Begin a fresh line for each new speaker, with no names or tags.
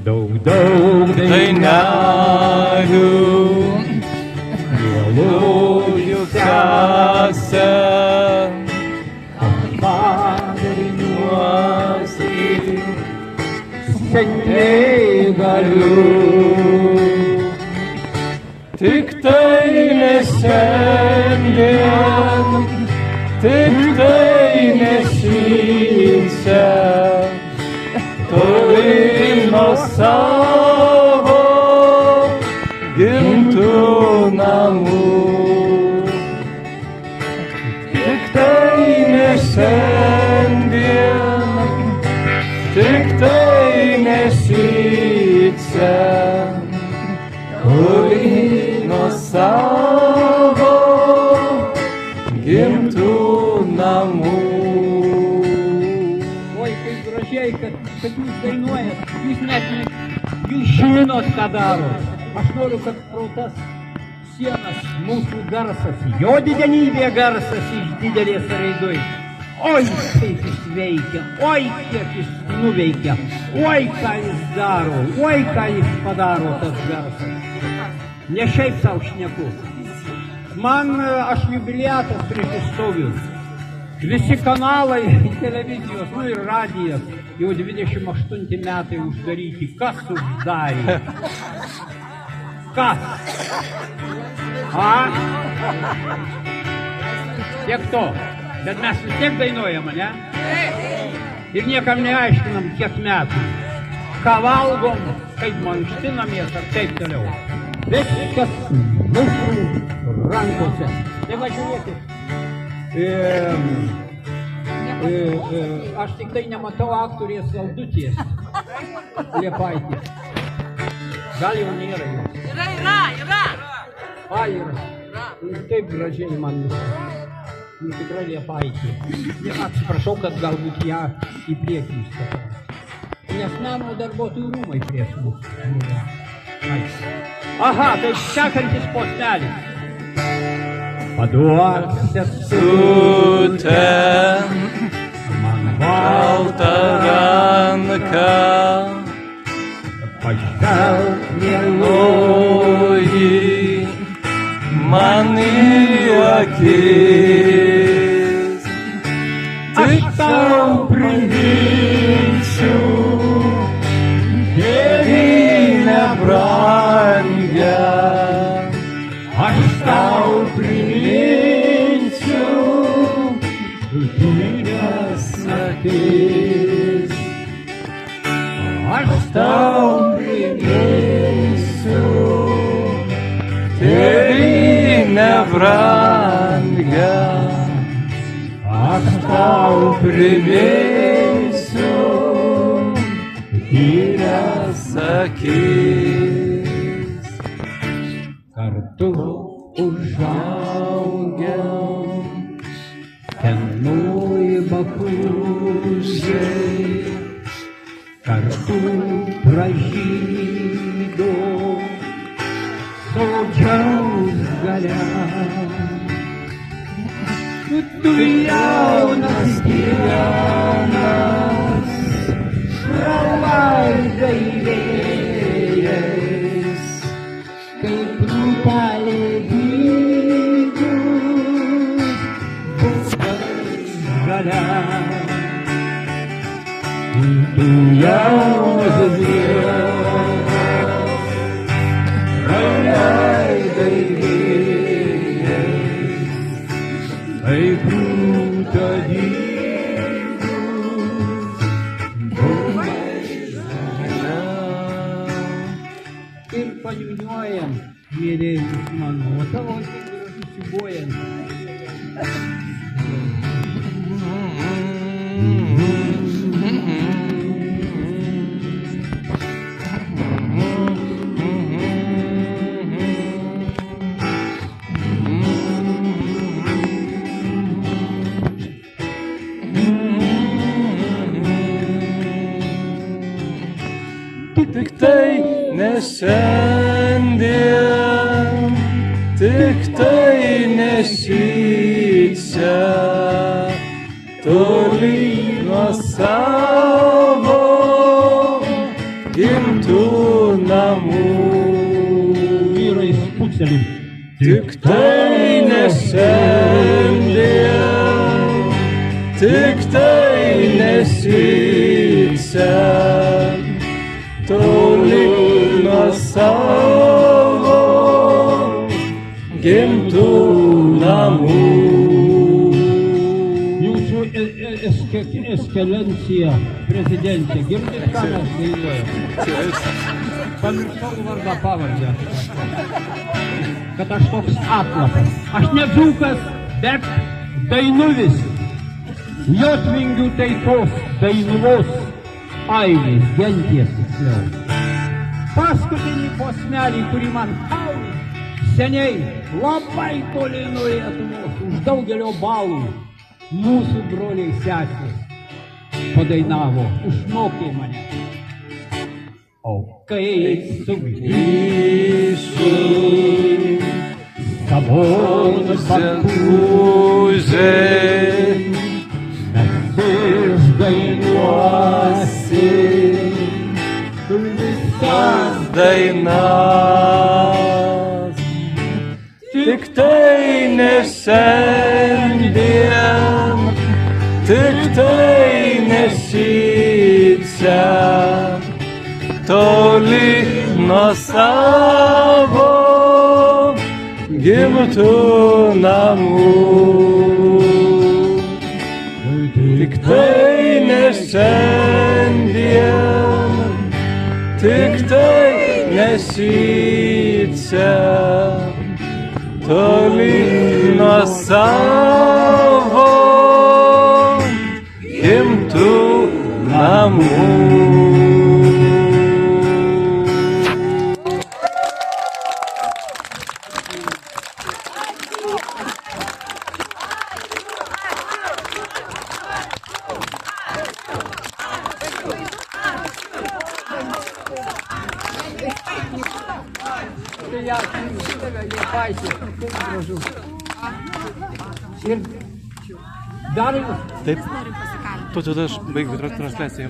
Daug dainelių, mielųjų sesę, padariniuosi, seniai galiu. Tik tai ne šiandien, tik tai ne šičia, toli nuo savo gimtų namų. Tik tai ne šiandien, tik tai ne šičia, toli nuo savo gimtų namų.
Oi, kaip gražiai, kad jūs dainuojat, jūs žinot, ką darot. Aš noriu, kad pro tas sienas mūsų garsas, jo didenybė garsas iš didelės raidoj. Oi, kaip jis veikia, oi, kiek jis nuveikia, oi, ką jis daro, oi, ką jis padaro tas garsas. Ne šiaip savo šneku. Man, aš jubiliatas prisistoviu. Visi kanalai televizijos, nu ir radijas, jau 28 metai uždaryti. Kas uždarė? Kas? A? Tiek to. Bet mes vis tiek dainuojam, ne? Ir niekam neaiškinam, kiek metų. Ką valgom, kaip mankštinamės ar taip toliau. Viskas mūsų rankose. Tai va žiūrėkit. Aš tik tai nematau aktorės Aldutės Liepaitės. Gal jau nėra jos.
Yra.
A, yra. Ir taip gražiai man tikrai Liepaitė. Atsiprašau, kad galbūt ją į priekį įstatau. Nes namo darbuotojų rūmai prieš mus. Aha, tai sekantis postelis. Paduok
sesutę man baltą ranką, pažvelk mieloji man į akis. Tik tau priminsiu tėvynę brangią, aš tau priminsiu tyras akis. Aš tau priminsiu tėvynę brangią, aš tau priminsiu tyras akis. Kartu užaugėm senoj Bakūžiai, kartu pražydo sodžiaus gale. Tu jaunas gyvenas, pralaidai vėjais, kaip rūpelė dygus, žalia. Tu jaunas gyvenas, pralaidai vėjais, kaip rūta dygus, ir paniūniuojam, mėlėjus mano, o tavo kaip gražu sibuojant. Tik tai ne šiandien, tik tai ne šičia, toli nuo savo
gimtų namų.
Vyrai su pukselim.
Tik tai ne šiandien, tik tai nesitsen, toli nuo savo gimtų namų.
Jūsų ekscelencija, prezidentė, girdit, ką mes dainuojam? Pamiršau vardą pavardę. Kad aš toks atlapas. Aš ne dzūkas, bet dainuvis. Jotvingių taikos, dainuvos, ailės, genties tiksliau. Paskutinį posmelį, kurį man seniai, labai toli nuo Lietuvos, už daugelio balų, mūsų broliai sesės padainavo, išmokė mane. O kai sugrįšiu savon
Bakūžė,
mes išdainuosim visas
dainas, tik tai ne šiandien, tik tai ne šiandien, toli nuo savo gimtų namų. Tik tai ne šiandien, tik tai ne šiandien, toli nuo savo gimtų namų.
Ir dar
Taip, po to aš baigiu transliaciją.